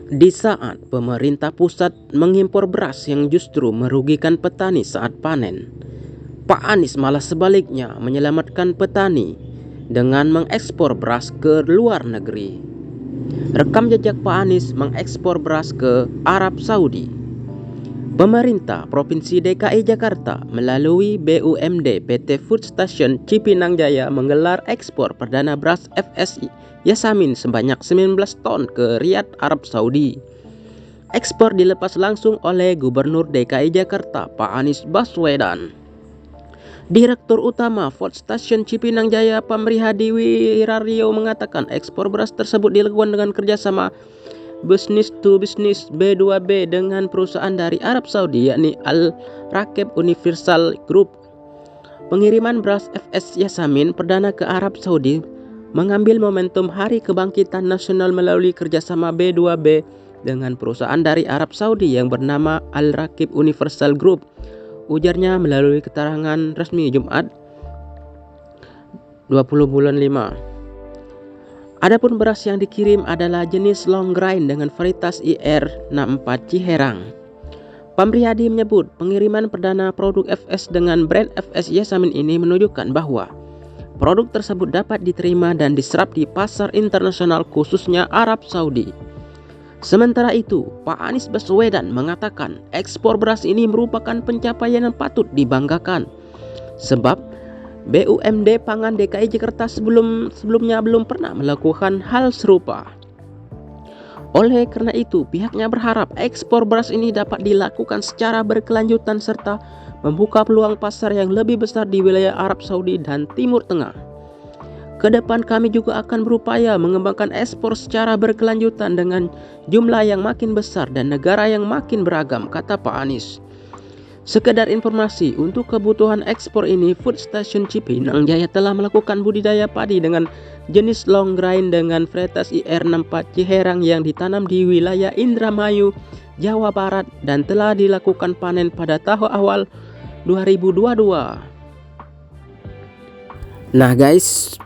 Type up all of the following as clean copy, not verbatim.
Di saat pemerintah pusat mengimpor beras yang justru merugikan petani saat panen, Pak Anies malah sebaliknya menyelamatkan petani dengan mengekspor beras ke luar negeri. Rekam jejak Pak Anies mengekspor beras ke Arab Saudi. Pemerintah Provinsi DKI Jakarta melalui BUMD PT Food Station Cipinang Jaya menggelar ekspor perdana beras FSI Yasamin sebanyak 19 ton ke Riyadh, Arab Saudi. Ekspor dilepas langsung oleh Gubernur DKI Jakarta Pak Anies Baswedan. Direktur Utama Food Station Cipinang Jaya Pamrihadi Wirario mengatakan ekspor beras tersebut dilakukan dengan kerjasama business to business B2B dengan perusahaan dari Arab Saudi yakni Al-Rakib Universal Group. Pengiriman beras FS Yasamin perdana ke Arab Saudi mengambil momentum Hari Kebangkitan Nasional melalui kerjasama B2B dengan perusahaan dari Arab Saudi yang bernama Al-Rakib Universal Group, ujarnya melalui keterangan resmi Jumat 20 bulan 5. Adapun beras yang dikirim adalah jenis long grain dengan varietas IR64 Ciherang. Pamrihadi menyebut pengiriman perdana produk FS dengan brand FS Yasamin ini menunjukkan bahwa produk tersebut dapat diterima dan diserap di pasar internasional khususnya Arab Saudi. Sementara itu, Pak Anies Baswedan mengatakan ekspor beras ini merupakan pencapaian yang patut dibanggakan. Sebab BUMD Pangan DKI Jakarta sebelumnya belum pernah melakukan hal serupa. Oleh karena itu, pihaknya berharap ekspor beras ini dapat dilakukan secara berkelanjutan serta membuka peluang pasar yang lebih besar di wilayah Arab Saudi dan Timur Tengah. Kedepan kami juga akan berupaya mengembangkan ekspor secara berkelanjutan dengan jumlah yang makin besar dan negara yang makin beragam, kata Pak Anies. Sekedar informasi, untuk kebutuhan ekspor ini, Food Station Cipinang Jaya telah melakukan budidaya padi dengan jenis long grain dengan varietas IR64 Ciherang yang ditanam di wilayah Indramayu, Jawa Barat dan telah dilakukan panen pada tahun awal 2022. Nah guys,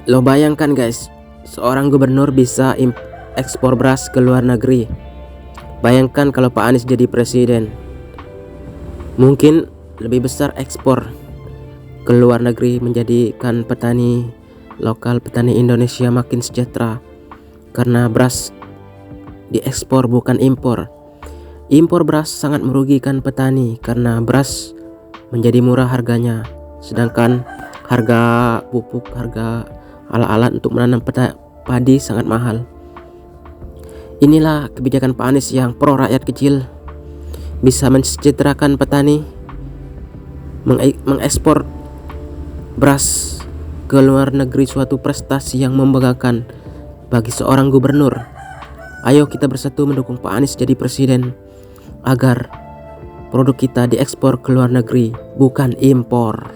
lo bayangkan guys, seorang gubernur bisa ekspor beras ke luar negeri. Bayangkan kalau Pak Anies jadi presiden, mungkin lebih besar ekspor ke luar negeri, menjadikan petani lokal, petani Indonesia makin sejahtera. Karena beras diekspor bukan impor. Impor beras sangat merugikan petani karena beras menjadi murah harganya, sedangkan harga pupuk, harga alat-alat untuk menanam padi sangat mahal. Inilah kebijakan Pak Anies yang pro rakyat kecil, bisa mensejahterakan petani, mengekspor beras ke luar negeri, suatu prestasi yang membanggakan bagi seorang gubernur. Ayo kita bersatu mendukung Pak Anies jadi presiden agar produk kita diekspor ke luar negeri, bukan impor.